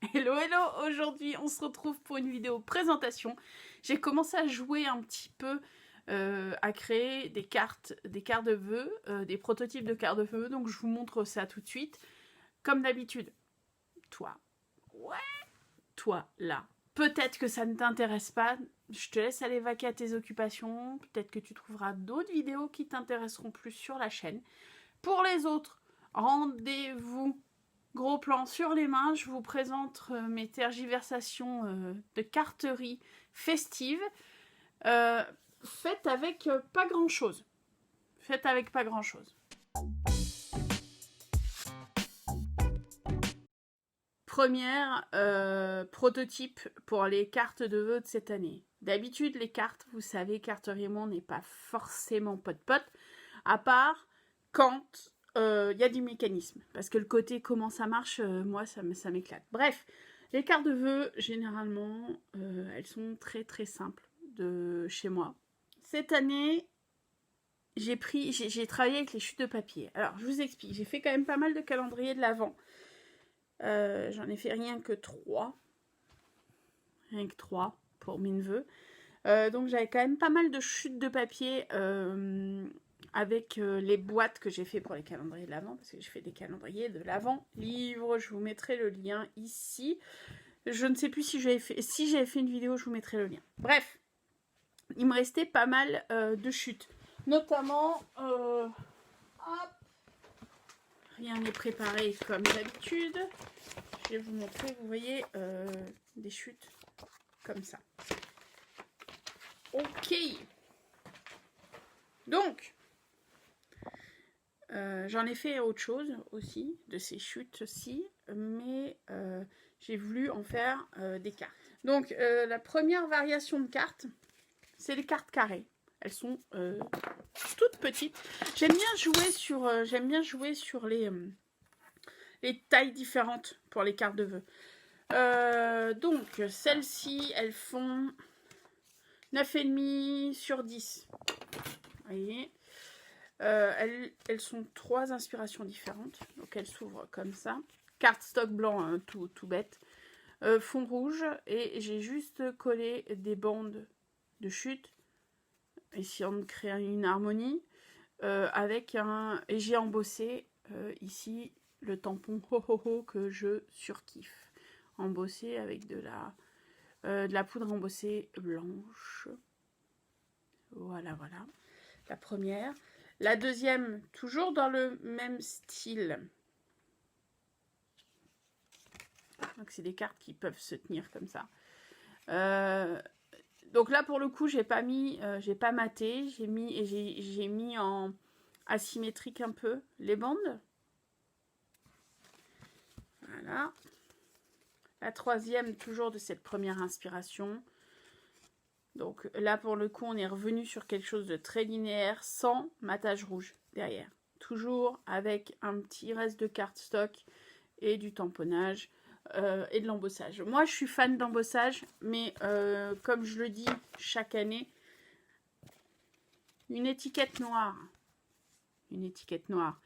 Hello hello, aujourd'hui on se retrouve pour une vidéo présentation. J'ai commencé à jouer un petit peu, à créer des cartes de vœux, des prototypes de cartes de vœux, donc je vous montre ça tout de suite. Comme d'habitude, toi, ouais, toi là, peut-être que ça ne t'intéresse pas, je te laisse aller vaquer à tes occupations, peut-être que tu trouveras d'autres vidéos qui t'intéresseront plus sur la chaîne. Pour les autres, rendez-vous. Gros plan sur les mains, je vous présente mes tergiversations de carterie festive. Faites avec pas grand chose. Faites avec pas grand chose. Première prototype pour les cartes de vœux de cette année. D'habitude, les cartes, vous savez, Carterie Monde n'est pas forcément pot-pot, à part quand y a du mécanisme. Parce que le côté comment ça marche, moi, ça m'éclate. Bref, les cartes de vœux, généralement, elles sont très très simples de chez moi. Cette année, j'ai travaillé avec les chutes de papier. Alors, je vous explique. J'ai fait quand même pas mal de calendriers de l'Avent. J'en ai fait rien que 3. Rien que 3 pour mes neveux. Donc j'avais quand même pas mal de chutes de papier avec les boîtes que j'ai fait pour les calendriers de l'Avent, parce que j'ai fait des calendriers de l'Avent livre. Je vous mettrai le lien ici. Je ne sais plus si j'avais fait une vidéo, je vous mettrai le lien. Bref, il me restait pas mal de chutes, notamment hop, rien n'est préparé comme d'habitude. Je vais vous montrer, vous voyez, des chutes comme ça. Ok. Donc, j'en ai fait autre chose aussi, de ces chutes-ci, mais j'ai voulu en faire des cartes. Donc, la première variation de cartes, c'est les cartes carrées. Elles sont toutes petites. J'aime bien jouer sur les tailles différentes pour les cartes de vœux. Donc, celles-ci, elles font 9,5 sur 10. Vous voyez, elles sont 3 inspirations différentes. Donc, elles s'ouvrent comme ça. Carte stock blanc, hein, tout bête. Fond rouge. Et j'ai juste collé des bandes de chute, essayant de créer une harmonie. Avec un... Et j'ai embossé ici le tampon ho ho ho que je surkiffe. Embossé avec de la poudre embossée blanche. Voilà, voilà. La première. La deuxième, toujours dans le même style. Donc, c'est des cartes qui peuvent se tenir comme ça. Donc là, pour le coup, j'ai pas maté. J'ai mis en asymétrique un peu les bandes. Voilà. La troisième, toujours de cette première inspiration. Donc là, pour le coup, on est revenu sur quelque chose de très linéaire, sans matage rouge derrière. Toujours avec un petit reste de cardstock et du tamponnage et de l'embossage. Moi, je suis fan d'embossage, mais comme je le dis chaque année, une étiquette noire. Une étiquette noire.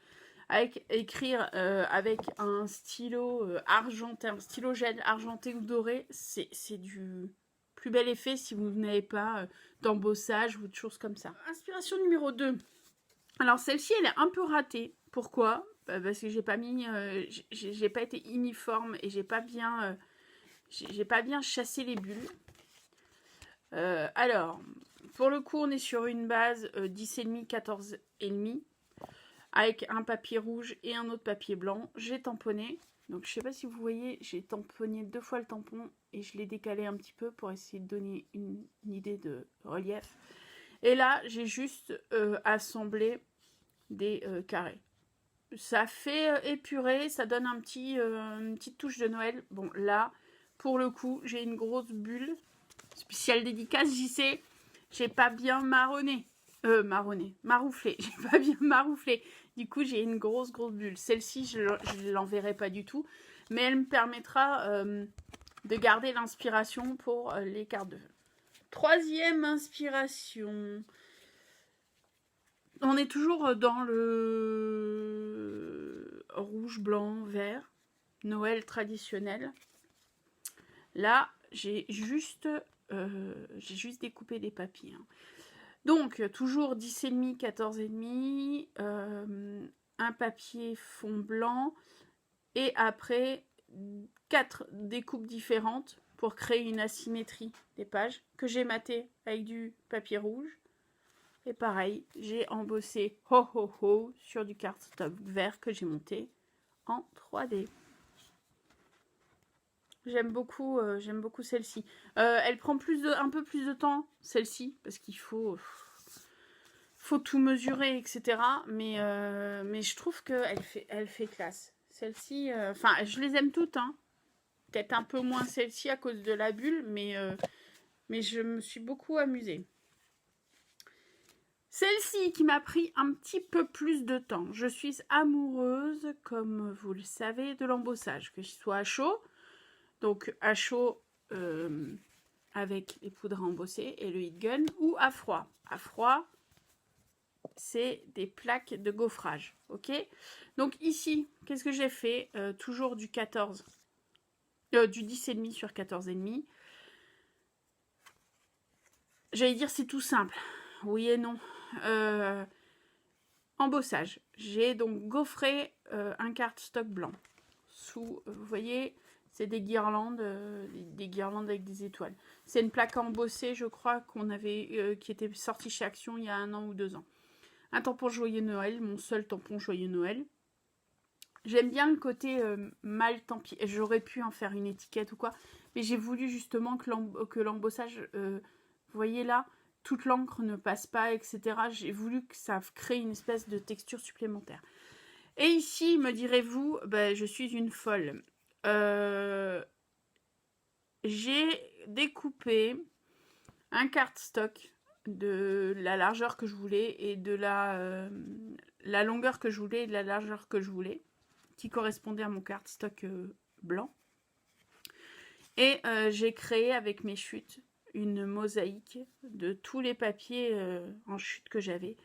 Avec écrire avec un stylo argenté, un stylo gel argenté ou doré, c'est du plus bel effet si vous n'avez pas d'embossage ou de choses comme ça. Inspiration numéro 2. Alors celle-ci, elle est un peu ratée. Pourquoi? Parce que j'ai pas mis, j'ai pas été uniforme et j'ai pas bien chassé les bulles. Alors, pour le coup, on est sur une base 10,5, 14,5. Avec un papier rouge et un autre papier blanc. J'ai tamponné. Donc, je ne sais pas si vous voyez, j'ai tamponné 2 fois le tampon et je l'ai décalé un petit peu pour essayer de donner une idée de relief. Et là, j'ai juste assemblé des carrés. Ça fait épuré, ça donne une petite touche de Noël. Bon, là, pour le coup, j'ai une grosse bulle. Spéciale dédicace, JC. J'ai pas bien marouflé. J'ai pas bien marouflé. Du coup, j'ai une grosse bulle. Celle-ci, je ne l'enverrai pas du tout. Mais elle me permettra de garder l'inspiration pour les cartes de vœux. Troisième inspiration. On est toujours dans le rouge, blanc, vert. Noël traditionnel. Là, j'ai juste découpé des papiers. Hein. Donc, toujours 10,5, 14,5, un papier fond blanc, et après 4 découpes différentes pour créer une asymétrie des pages que j'ai maté avec du papier rouge. Et pareil, j'ai embossé sur du cardstock vert que j'ai monté en 3D. J'aime beaucoup celle-ci. Elle prend un peu plus de temps, celle-ci, parce qu'il faut tout mesurer, etc. Mais je trouve qu'elle fait classe. Celle-ci, je les aime toutes, hein. Peut-être un peu moins celle-ci à cause de la bulle, mais je me suis beaucoup amusée. Celle-ci qui m'a pris un petit peu plus de temps. Je suis amoureuse, comme vous le savez, de l'embossage, que ce soit à chaud, donc à chaud avec les poudres embossées et le heat gun, ou à froid. À froid, c'est des plaques de gaufrage, ok? Donc ici, qu'est-ce que j'ai fait? Toujours du 14, du 10,5 sur 14,5. J'allais dire c'est tout simple. Oui et non. Embossage. J'ai donc gaufré un cardstock blanc. Vous voyez, c'est des guirlandes avec des étoiles. C'est une plaque embossée, je crois, qui était sortie chez Action il y a 1 an ou 2 ans. Un tampon Joyeux Noël, mon seul tampon Joyeux Noël. J'aime bien le côté mal tampi. J'aurais pu en faire une étiquette ou quoi, mais j'ai voulu justement que l'embossage, vous voyez là, toute l'encre ne passe pas, etc. J'ai voulu que ça crée une espèce de texture supplémentaire. Et ici, me direz-vous, je suis une folle. J'ai découpé un cardstock de la largeur que je voulais et de la longueur que je voulais et de la largeur que je voulais, qui correspondait à mon cardstock blanc. Et j'ai créé avec mes chutes une mosaïque de tous les papiers en chute que j'avais,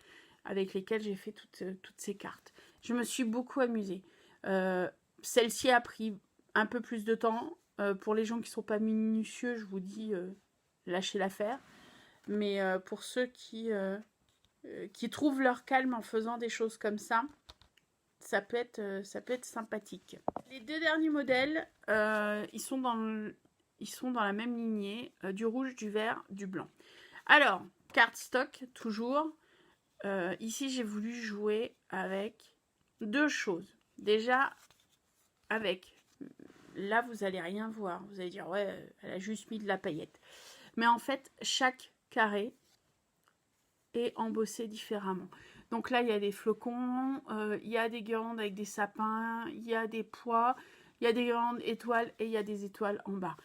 avec lesquels j'ai fait toutes ces cartes. Je me suis beaucoup amusée. Celle-ci a pris un peu plus de temps. Pour les gens qui ne sont pas minutieux, je vous dis, lâchez l'affaire. Mais pour ceux qui trouvent leur calme en faisant des choses comme ça, ça peut être sympathique. Les 2 derniers modèles, ils sont dans la même lignée, du rouge, du vert, du blanc. Alors, cardstock, toujours. Ici, j'ai voulu jouer avec 2 choses. Déjà, là, vous n'allez rien voir. Vous allez dire, ouais, elle a juste mis de la paillette. Mais en fait, chaque carré est embossé différemment. Donc là, il y a des flocons, il y a des guirlandes avec des sapins, il y a des pois, il y a des guirlandes étoiles et il y a des étoiles en bas.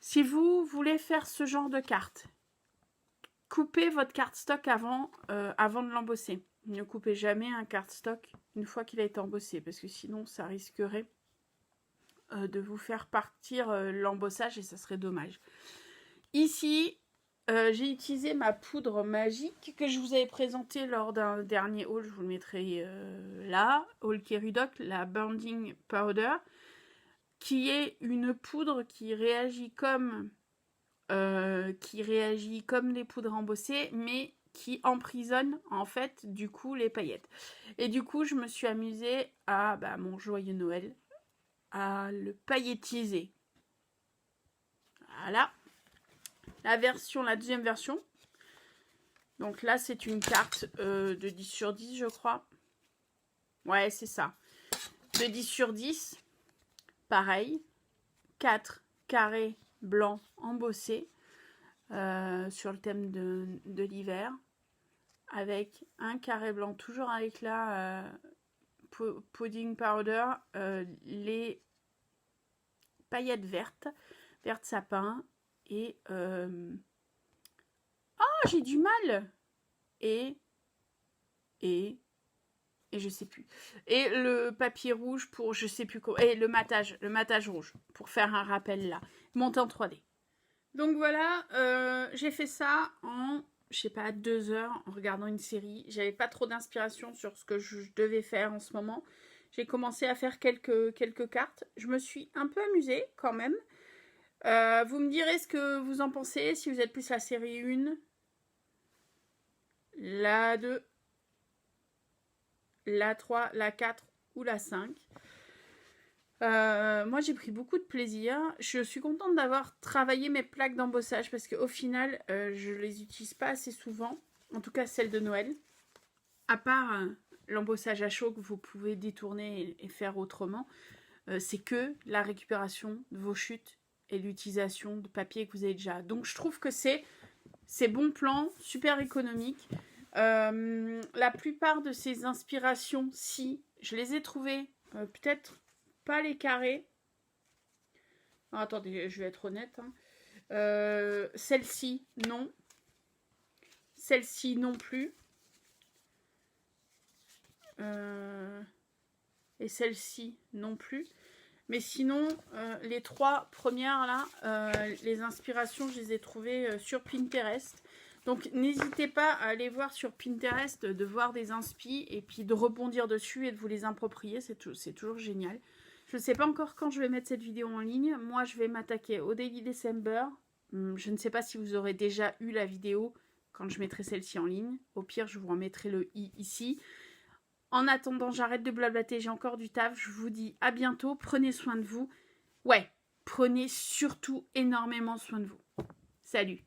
Si vous voulez faire ce genre de carte, coupez votre cardstock avant de l'embosser. Ne coupez jamais un cardstock une fois qu'il a été embossé, parce que sinon, ça risquerait de vous faire partir l'embossage et ça serait dommage. Ici, j'ai utilisé ma poudre magique que je vous avais présentée lors d'un dernier haul. Je vous le mettrai là. Haul Keridoc, la Bonding Powder, qui est une poudre qui réagit comme les poudres embossées, mais qui emprisonne en fait du coup les paillettes. Et du coup, je me suis amusée à mon joyeux Noël, à le paillettiser. Voilà. La deuxième version. Donc là, c'est une carte de 10 sur 10, je crois. Ouais, c'est ça. De 10 sur 10. Pareil. 4 carrés blancs embossés sur le thème de l'hiver. Avec un carré blanc, toujours avec la pudding powder, les paillettes vertes sapin. Et j'ai du mal. Et je sais plus. Et le papier rouge pour je sais plus quoi. Et le matage rouge pour faire un rappel là. Monté en 3D. Donc voilà, j'ai fait ça en, je sais pas, 2 heures en regardant une série. J'avais pas trop d'inspiration sur ce que je devais faire en ce moment. J'ai commencé à faire quelques cartes. Je me suis un peu amusée quand même. Vous me direz ce que vous en pensez, si vous êtes plus la série 1, la 2, la 3, la 4 ou la 5. Moi, j'ai pris beaucoup de plaisir. Je suis contente d'avoir travaillé mes plaques d'embossage parce qu'au final, je les utilise pas assez souvent. En tout cas, celles de Noël. À part l'embossage à chaud que vous pouvez détourner et faire autrement. C'est que la récupération de vos chutes et l'utilisation de papier que vous avez déjà. Donc, je trouve que c'est bon plan, super économique. La plupart de ces inspirations-ci, je les ai trouvées peut-être pas les carrés. Non, attendez, je vais être honnête. Celle-ci, non. Celle-ci, non plus. Et celle-ci, non plus. Mais sinon, les 3 premières, là, les inspirations, je les ai trouvées sur Pinterest. Donc, n'hésitez pas à aller voir sur Pinterest, de voir des inspi et puis de rebondir dessus et de vous les approprier. C'est toujours génial. Je ne sais pas encore quand je vais mettre cette vidéo en ligne. Moi, je vais m'attaquer au Daily December. Je ne sais pas si vous aurez déjà eu la vidéo quand je mettrai celle-ci en ligne. Au pire, je vous remettrai le i ici. En attendant, j'arrête de blablater, j'ai encore du taf. Je vous dis à bientôt, prenez soin de vous. Ouais, prenez surtout énormément soin de vous. Salut!